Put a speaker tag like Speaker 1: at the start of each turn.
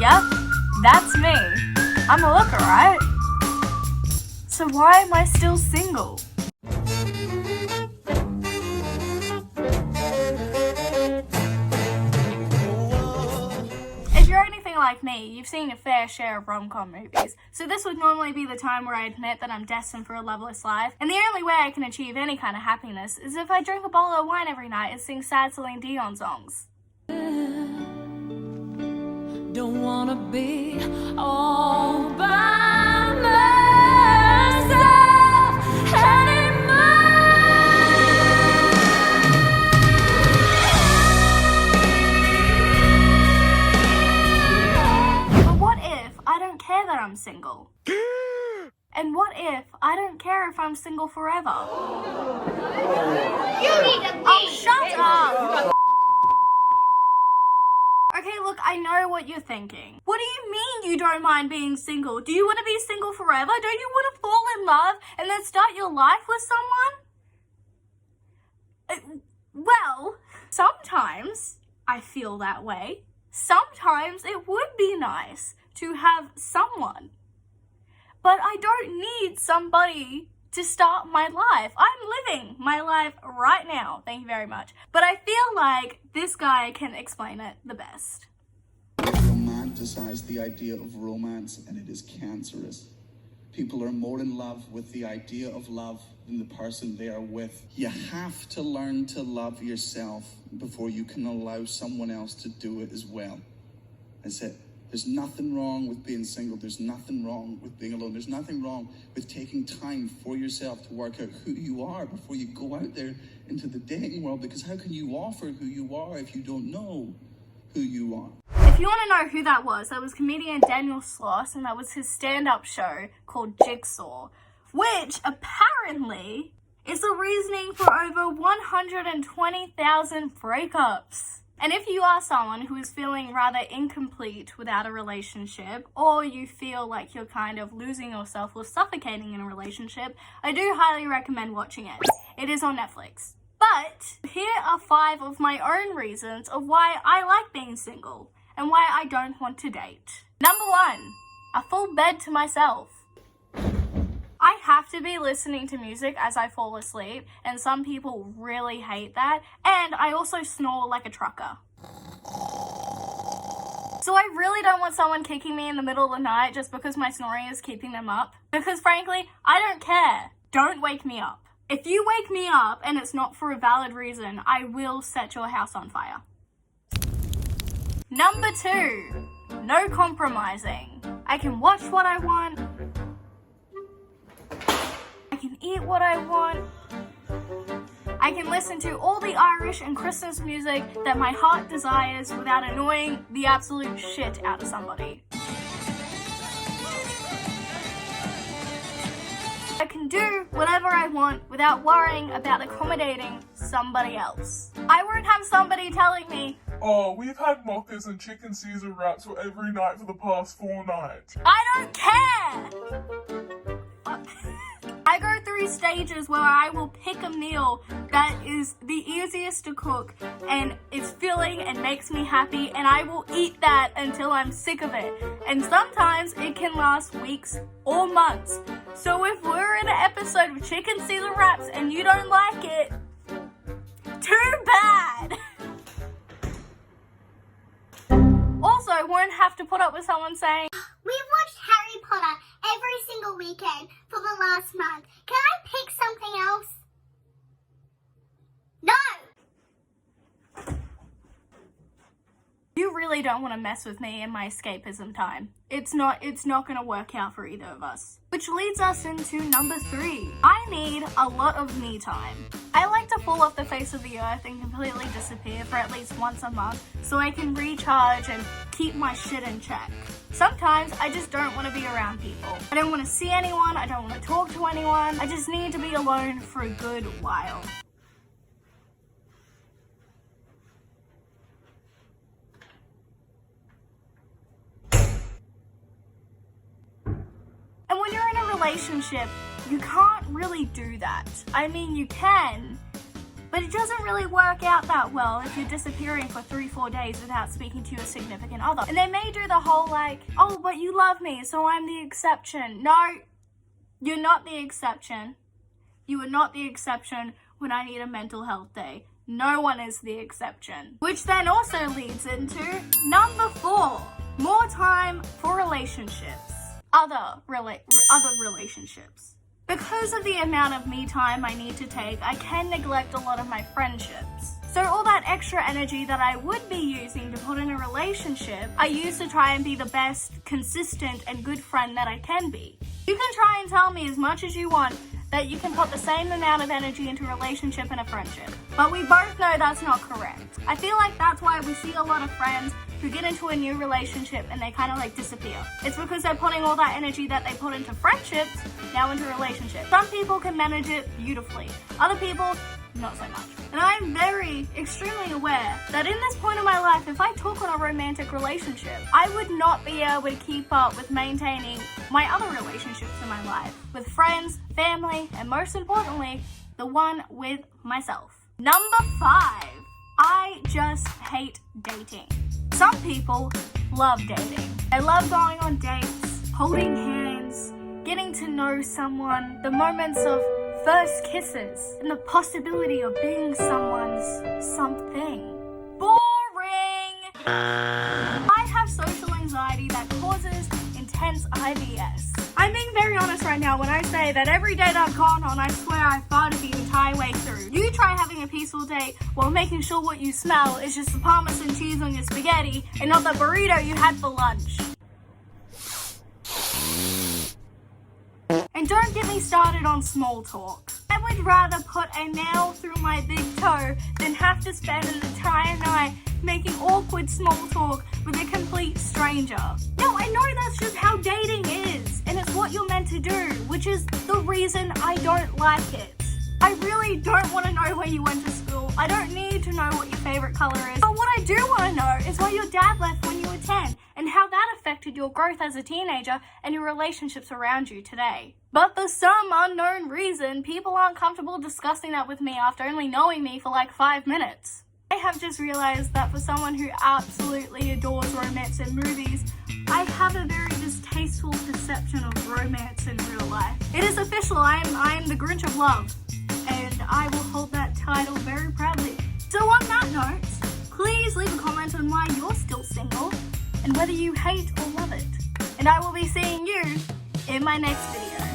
Speaker 1: Yep, that's me. I'm a looker, right? So why am I still single? If you're anything like me, you've seen a fair share of rom-com movies, so this would normally be the time where I admit that I'm destined for a loveless life, and the only way I can achieve any kind of happiness is if I drink a bottle of wine every night and sing sad Celine Dion songs.
Speaker 2: Don't wanna be all by myself anymore.
Speaker 1: But what if I don't care that I'm single? And what if I don't care if I'm single forever?
Speaker 3: You need to
Speaker 1: Oh, shut up! Okay, look, I know what you're thinking. What do you mean you don't mind being single? Do you want to be single forever? Don't you want to fall in love and then start your life with someone? Well, sometimes I feel that way. Sometimes it would be nice to have someone. But I don't need somebody to start my life. I'm living my life right now. Thank you very much. But I feel like this guy can explain it the best.
Speaker 4: Romanticize the idea of romance, and it is cancerous. People are more in love with the idea of love than the person they are with. You have to learn to love yourself before you can allow someone else to do it as well. That's it. There's nothing wrong with being single. There's nothing wrong with being alone. There's nothing wrong with taking time for yourself to work out who you are before you go out there into the dating world, because how can you offer who you are if you don't know who you are?
Speaker 1: If you want to know who that was comedian Daniel Sloss, and that was his stand-up show called Jigsaw, which apparently is the reasoning for over 120,000 breakups. And if you are someone who is feeling rather incomplete without a relationship, or you feel like you're kind of losing yourself or suffocating in a relationship, I do highly recommend watching it. It is on Netflix. But here are 5 of my own reasons of why I like being single and why I don't want to date. Number 1, a full bed to myself. I have to be listening to music as I fall asleep, and some people really hate that, and I also snore like a trucker. So I really don't want someone kicking me in the middle of the night just because my snoring is keeping them up, because frankly, I don't care. Don't wake me up. If you wake me up and it's not for a valid reason, I will set your house on fire. Number 2, no compromising. I can watch what I want. I can eat what I want. I can listen to all the Irish and Christmas music that my heart desires without annoying the absolute shit out of somebody. I can do whatever I want without worrying about accommodating somebody else. I won't have somebody telling me,
Speaker 5: "Oh, we've had mockers and chicken Caesar wraps for every night for the past 4 nights."
Speaker 1: I don't care! I go through stages where I will pick a meal that is the easiest to cook and is filling and makes me happy, and I will eat that until I'm sick of it. And sometimes it can last weeks or months. So if we're in an episode of chicken Caesar wraps and you don't like it, too bad! Also, I won't have to put up with someone saying,
Speaker 3: We've watched Harry Potter every single weekend for the last month. Can I pick something else? No!
Speaker 1: You really don't want to mess with me in my escapism time. It's not going to work out for either of us. Which leads us into number 3. I need a lot of me time. I like to fall off the face of the earth and completely disappear for at least once a month so I can recharge and keep my shit in check. Sometimes I just don't want to be around people. I don't want to see anyone, I don't want to talk to anyone, I just need to be alone for a good while. And when you're in a relationship, you can't really do that. I mean, you can, But it doesn't really work out that well if you're disappearing for 3-4 days without speaking to your significant other. And they may do the whole like, oh, but you love me, so I'm the exception. No, you're not the exception. You are not the exception when I need a mental health day. No one is the exception. Which then also leads into number 4, more time for relationships. Other relationships. Because of the amount of me time I need to take, I can neglect a lot of my friendships. So all that extra energy that I would be using to put in a relationship, I use to try and be the best, consistent, and good friend that I can be. You can try and tell me as much as you want that you can put the same amount of energy into a relationship and a friendship. But we both know that's not correct. I feel like that's why we see a lot of friends who get into a new relationship and they kind of like disappear. It's because they're putting all that energy that they put into friendships now into relationships. Some people can manage it beautifully. Other people, not so much. And I'm extremely aware that in this point of my life, if I took on a romantic relationship, I would not be able to keep up with maintaining my other relationships in my life. With friends, family, and most importantly, the one with myself. Number 5, I just hate dating. Some people love dating. They love going on dates, holding hands, getting to know someone, the moments of first kisses, and the possibility of being someone's something. Boring! I have social anxiety that causes intense IBS. I'm being very honest right now when I say that every date I've gone on, I swear I farted the entire way through. You try having a peaceful date while making sure what you smell is just the Parmesan cheese on your spaghetti and not the burrito you had for lunch. And don't get me started on small talk. I would rather put a nail through my big toe than have to spend an entire night making awkward small talk with a complete stranger. No, I know that's just how dating is, and it's what you're meant to do, which is the reason I don't like it. I really don't want to know where you went to school. I don't need to know what your favorite color is. But what I do want to know is why your dad left when you were 10 and how that affected your growth as a teenager and your relationships around you today. But for some unknown reason, people aren't comfortable discussing that with me after only knowing me for like 5 minutes. I have just realized that for someone who absolutely adores romance in movies, I have a very distasteful perception of romance in real life. It is official, I am the Grinch of love. And I will hold that title very proudly. So on that note, please leave a comment on why you're still single and whether you hate or love it. And I will be seeing you in my next video.